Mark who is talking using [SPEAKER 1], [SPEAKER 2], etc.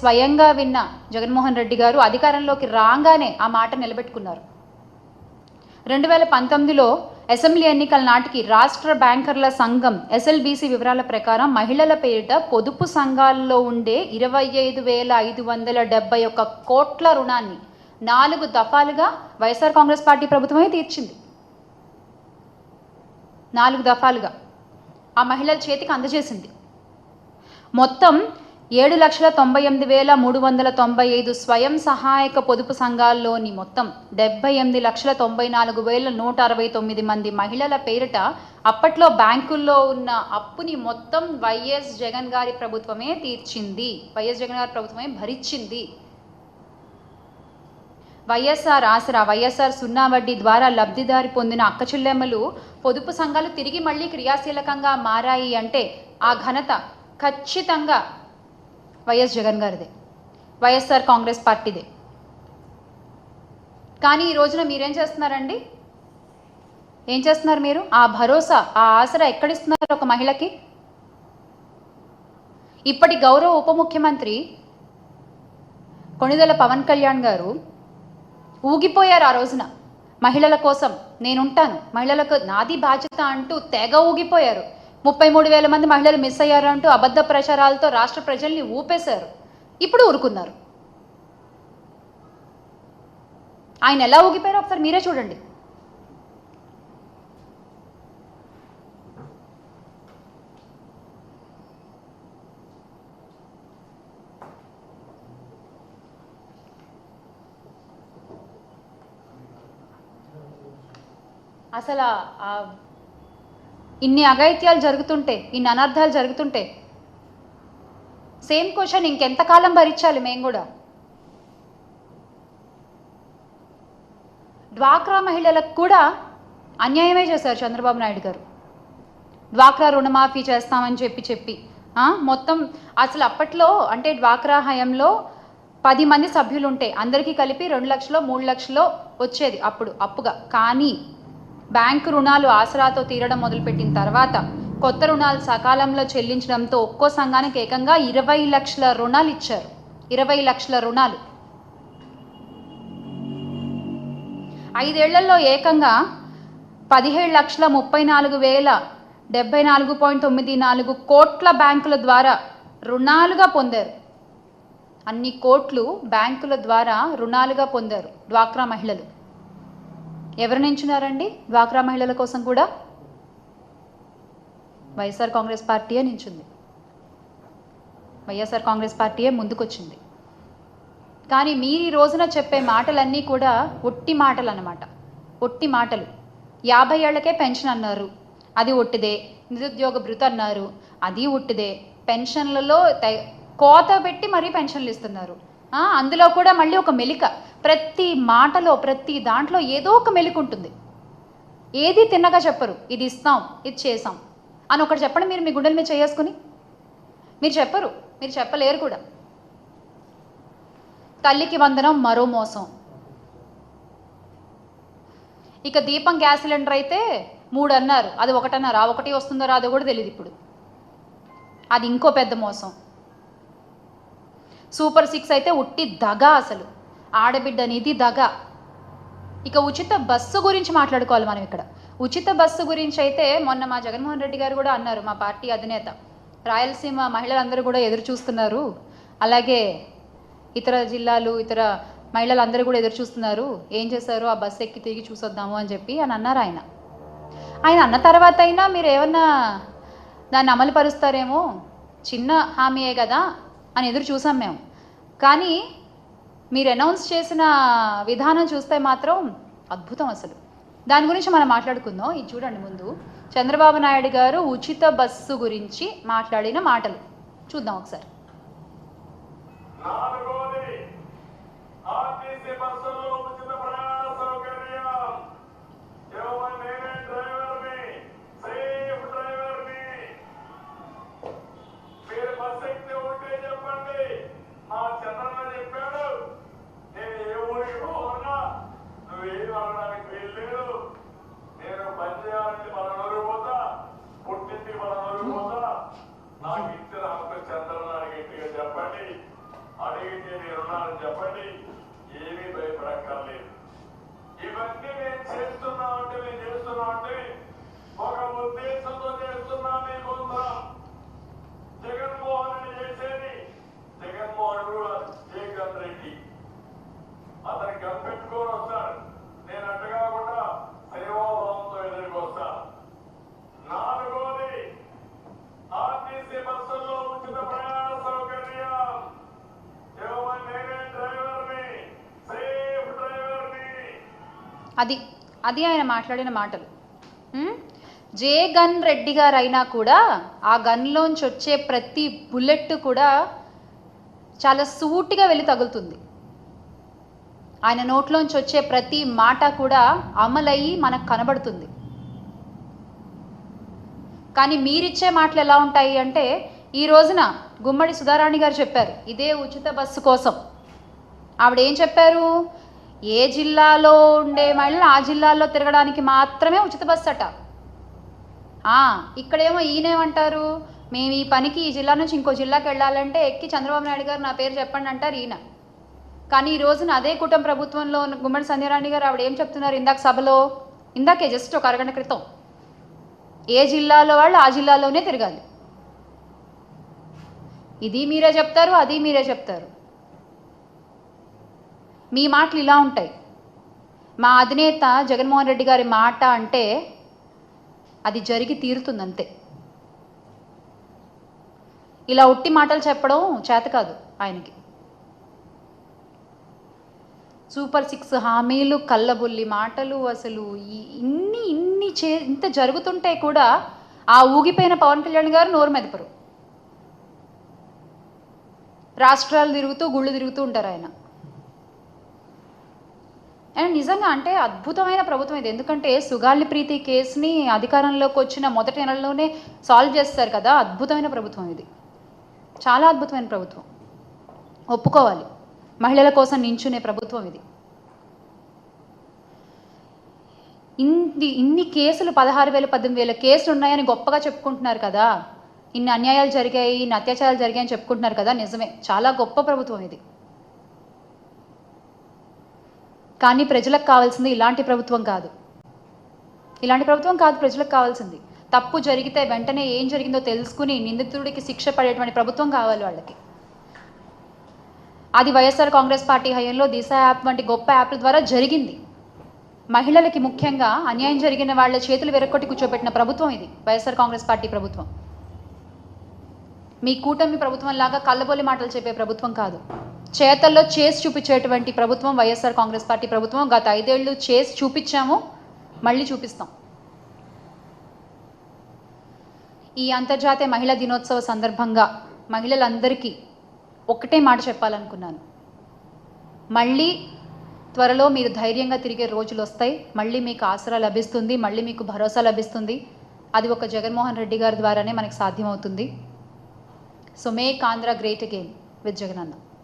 [SPEAKER 1] స్వయంగా విన్న జగన్మోహన్ రెడ్డి గారు అధికారంలోకి రాగానే ఆ మాట నిలబెట్టుకున్నారు. 2019లో అసెంబ్లీ ఎన్నికల నాటికి రాష్ట్ర బ్యాంకర్ల సంఘం ఎస్ఎల్బీసీ వివరాల ప్రకారం మహిళల పేరిట పొదుపు సంఘాల్లో ఉండే 25,571 కోట్ల రుణాన్ని 4 దఫాలుగా వైఎస్ఆర్ కాంగ్రెస్ పార్టీ ప్రభుత్వమే తీర్చింది. 4 దఫాలుగా ఆ మహిళల చేతికి అందజేసింది. మొత్తం 7,98,395 స్వయం సహాయక పొదుపు సంఘాల్లోని మొత్తం 78,94,169 మంది మహిళల పేరిట అప్పట్లో బ్యాంకుల్లో ఉన్న అప్పుని మొత్తం వైఎస్ జగన్ గారి ప్రభుత్వమే తీర్చింది. వైఎస్ జగన్ గారి ప్రభుత్వమే భరించింది. వైఎస్ఆర్ ఆసరా, వైఎస్ఆర్ సున్నా వడ్డీ ద్వారా లబ్ధిదారి పొందిన అక్కచెల్లెమ్మలు పొదుపు సంఘాలు తిరిగి మళ్ళీ క్రియాశీలకంగా మారాయి అంటే ఆ ఘనత ఖచ్చితంగా వైఎస్ జగన్ గారిదే, వైఎస్ఆర్ కాంగ్రెస్ పార్టీదే. కానీ ఈ రోజున మీరేం చేస్తున్నారండి? ఏం చేస్తున్నారు మీరు? ఆ భరోసా, ఆ ఆసరా ఎక్కడిస్తున్నారు ఒక మహిళకి? ఇప్పటి గౌరవ ఉప ముఖ్యమంత్రి కొణిదెల పవన్ కళ్యాణ్ గారు ఊగిపోయారు. ఆ రోజున మహిళల కోసం నేనుంటాను, మహిళలకు నాది బాధ్యత అంటూ తెగ ఊగిపోయారు. 33,000 మంది మహిళలు మిస్ అయ్యారు అంటూ అబద్ధ ప్రచారాలతో రాష్ట్ర ప్రజల్ని ఊపేశారు. ఇప్పుడు ఊరుకున్నారు. ఆయన ఎలా ఊగిపోయారో ఒకసారి మీరే చూడండి. అసలు ఇన్ని అఘాయిత్యాలు జరుగుతుంటే, ఇన్ని అనర్థాలు జరుగుతుంటే సేమ్ క్వశ్చన్, ఇంకెంతకాలం భరించాలి మేము కూడా? డ్వాక్రా మహిళలకు కూడా అన్యాయమే చేశారు చంద్రబాబు నాయుడు గారు. డ్వాక్రా రుణమాఫీ చేస్తామని చెప్పి మొత్తం అసలు అప్పట్లో అంటే డ్వాక్రా హయాంలో 10 మంది సభ్యులు ఉంటే అందరికీ కలిపి 2 లక్షలో 3 లక్షలో వచ్చేది అప్పుడు అప్పుగా. కానీ బ్యాంకు రుణాలు ఆసరాతో తీరడం మొదలుపెట్టిన తర్వాత కొత్త రుణాలు సకాలంలో చెల్లించడంతో ఒక్కో సంఘానికి ఏకంగా 20 లక్షల రుణాలు ఇచ్చారు. 20 లక్షల రుణాలు 5 ఏళ్లలో ఏకంగా 17,34,074.94 కోట్ల బ్యాంకుల ద్వారా రుణాలుగా పొందారు. అన్ని కోట్లు బ్యాంకుల ద్వారా రుణాలుగా పొందారు డ్వాక్రా మహిళలు. ఎవరు నించున్నారండి డ్వాక్రా మహిళల కోసం కూడా? వైఎస్ఆర్ కాంగ్రెస్ పార్టీయే నించుంది. వైఎస్ఆర్ కాంగ్రెస్ పార్టీయే ముందుకొచ్చింది. కానీ మీరు ఈ రోజున చెప్పే మాటలన్నీ కూడా ఒట్టి మాటలు అన్నమాట. ఒట్టి మాటలు. 50 ఏళ్లకే పెన్షన్ అన్నారు, అది ఒట్టిదే. నిరుద్యోగ భృతి అన్నారు, అది ఒట్టిదే. పెన్షన్లలో కోత పెట్టి మరీ పెన్షన్లు ఇస్తున్నారు. అందులో కూడా మళ్ళీ ఒక మెలిక. ప్రతి మాటలో ప్రతి దాంట్లో ఏదో ఒక మెలిక ఉంటుంది. ఏది తిన్నగా చెప్పరు, ఇది ఇస్తాం, ఇది చేసాం అని ఒకటి చెప్పండి. మీరు మీ గుండెల మీద చేసుకుని మీరు చెప్పరు, మీరు చెప్పలేరు కూడా. తల్లికి వందనం మరో మోసం. ఇక దీపం గ్యాస్ సిలిండర్ అయితే 3 అన్నారు, అది 1 అన్నారు. ఆ 1 వస్తుందో రాదో కూడా తెలియదు ఇప్పుడు. అది ఇంకో పెద్ద మోసం. సూపర్ 6 అయితే ఉట్టి దగా. అసలు ఆడబిడ్డ నిధి దగా. ఇక ఉచిత బస్సు గురించి మాట్లాడుకోవాలి మనం ఇక్కడ. ఉచిత బస్సు గురించి అయితే మొన్న మా జగన్మోహన్ రెడ్డి గారు కూడా అన్నారు, మా పార్టీ అధినేత, రాయలసీమ మహిళలందరూ కూడా ఎదురు చూస్తున్నారు, అలాగే ఇతర జిల్లాలు ఇతర మహిళలందరూ కూడా ఎదురు చూస్తున్నారు, ఏం చేశారు ఆ బస్సు ఎక్కి తిరిగి చూసొద్దాము అని చెప్పి అని అన్నారు. ఆయన అన్న తర్వాత అయినా మీరు ఏమన్నా దాన్ని అమలు పరుస్తారేమో, చిన్న హామీయే కదా అని ఎదురు చూసాం మేము. కానీ మీరు అనౌన్స్ చేసిన విధానం చూస్తే మాత్రం అద్భుతం. అసలు దాని గురించి మనం మాట్లాడుకుందాం. ఇది చూడండి. ముందు చంద్రబాబు నాయుడు గారు ఉచిత బస్సు గురించి మాట్లాడిన మాటలు చూద్దాం ఒకసారి.
[SPEAKER 2] నాకు ఇచ్చిన హక్కు చంద్రబాబు అడిగితే నేనున్నానని చెప్పండి, ఏమీ భయపడక్కర్లేదు. ఇవన్నీ నేను చేస్తున్నామంటే నేను చేస్తున్నామంటే ఒక ఉద్దేశంతో చేస్తున్నా. మీకోసం జగన్మోహన్ రెడ్డి చేసేది, జగన్మోహన్ జగన్ రెడ్డి అతను కనిపెట్టుకొని వస్తాడు. నేను అట్ట కాకుండా సేవాభావంతో ఎదురుకు వస్తాను. నాలుగోది, ఆర్టీసీ బస్సుల్లో ఉచిత ప్రయాణ సౌకర్యం ఇవ్వమని నేనే డ్రైవర్ని, సేఫ్ డ్రైవర్ని.
[SPEAKER 1] అది ఆయన మాట్లాడిన మాటలు. జగన్ రెడ్డి గారు అయినా కూడా ఆ గన్లోంచి వచ్చే ప్రతి బుల్లెట్ కూడా చాలా సూటిగా వెళ్ళి తగులుతుంది. ఆయన నోట్లోంచి వచ్చే ప్రతి మాట కూడా అమలయ్యి మనకు కనబడుతుంది. కానీ మీరిచ్చే మాటలు ఎలా ఉంటాయి అంటే, ఈ రోజున గుమ్మడి సుధారాణి గారు చెప్పారు ఇదే ఉచిత బస్సు కోసం. ఆవిడ ఏం చెప్పారు, ఏ జిల్లాలో ఉండే మహిళలు ఆ జిల్లాలో తిరగడానికి మాత్రమే ఉచిత బస్సు అట. ఇక్కడేమో ఈయనేమంటారు, మేము ఈ పనికి ఈ జిల్లా నుంచి ఇంకో జిల్లాకి వెళ్ళాలంటే ఎక్కి చంద్రబాబు నాయుడు గారు నా పేరు చెప్పండి అంటారు ఈయన. కానీ ఈ రోజున అదే కూటమి ప్రభుత్వంలో గుమ్మడి సంధ్యారాణి గారు ఆవిడ ఏం చెప్తున్నారు, ఇందాక సభలో, ఇందాకే జస్ట్ ఒక అరగంట క్రితం, ఏ జిల్లాలో వాళ్ళు ఆ జిల్లాలోనే తిరగాలి. ఇది మీరే చెప్తారు, అది మీరే చెప్తారు. మీ మాటలు ఇలా ఉంటాయి. మా అధినేత జగన్మోహన్ రెడ్డి గారి మాట అంటే అది జరిగి తీరుతుంది అంతే. ఇలా ఉట్టి మాటలు చెప్పడం చేత కాదు ఆయనకి. సూపర్ 6 హామీలు, కళ్ళబుల్లి మాటలు, అసలు ఇంత జరుగుతుంటే కూడా ఆ ఊగిపోయిన పవన్ కళ్యాణ్ గారు నోరు మెదపరు. రాష్ట్రాలు తిరుగుతూ గుళ్ళు తిరుగుతూ ఉంటారు ఆయన. అండ్ నిజంగా అంటే అద్భుతమైన ప్రభుత్వం ఇది. ఎందుకంటే సుగాలి ప్రీతి కేసుని అధికారంలోకి వచ్చిన మొదటి నెలలోనే సాల్వ్ చేస్తారు కదా. అద్భుతమైన ప్రభుత్వం ఇది, చాలా అద్భుతమైన ప్రభుత్వం, ఒప్పుకోవాలి. మహిళల కోసం నించునే ప్రభుత్వం ఇది. ఇన్ని కేసులు 16,000 18,000 కేసులు ఉన్నాయని గొప్పగా చెప్పుకుంటున్నారు కదా. ఇన్ని అన్యాయాలు జరిగాయి, ఇన్ని అత్యాచారాలు జరిగాయని చెప్పుకుంటున్నారు కదా. నిజమే, చాలా గొప్ప ప్రభుత్వం ఇది. కానీ ప్రజలకు కావాల్సింది ఇలాంటి ప్రభుత్వం కాదు. ఇలాంటి ప్రభుత్వం కాదు ప్రజలకు కావాల్సింది. తప్పు జరిగితే వెంటనే ఏం జరిగిందో తెలుసుకుని నిందితుడికి శిక్ష పడేటువంటి ప్రభుత్వం కావాలి వాళ్ళకి. అది వైఎస్ఆర్ కాంగ్రెస్ పార్టీ హయాంలో దిశ యాప్ వంటి గొప్ప యాప్ల ద్వారా జరిగింది. మహిళలకి ముఖ్యంగా అన్యాయం జరిగిన వాళ్ళ చేతులు వెరక్కొట్టి కూర్చోబెట్టిన ప్రభుత్వం ఇది, వైఎస్ఆర్ కాంగ్రెస్ పార్టీ ప్రభుత్వం. మీ కూటమి ప్రభుత్వం లాగా కళ్ళబొల్లి మాటలు చెప్పే ప్రభుత్వం కాదు. చేతల్లో చేసి చూపించేటువంటి ప్రభుత్వం వైఎస్ఆర్ కాంగ్రెస్ పార్టీ ప్రభుత్వం. గత 5 ఏళ్ళు చేసి చూపించాము, మళ్ళీ చూపిస్తాం. ఈ అంతర్జాతీయ మహిళా దినోత్సవ సందర్భంగా మహిళలందరికీ ఒక్కటే మాట చెప్పాలనుకున్నాను. మళ్ళీ త్వరలో మీరు ధైర్యంగా తిరిగే రోజులు వస్తాయి. మళ్ళీ మీకు ఆసరా లభిస్తుంది, మళ్ళీ మీకు భరోసా లభిస్తుంది. అది ఒక జగన్మోహన్ రెడ్డి గారి ద్వారానే మనకు సాధ్యమవుతుంది. So make Andhra great again with Jagananna.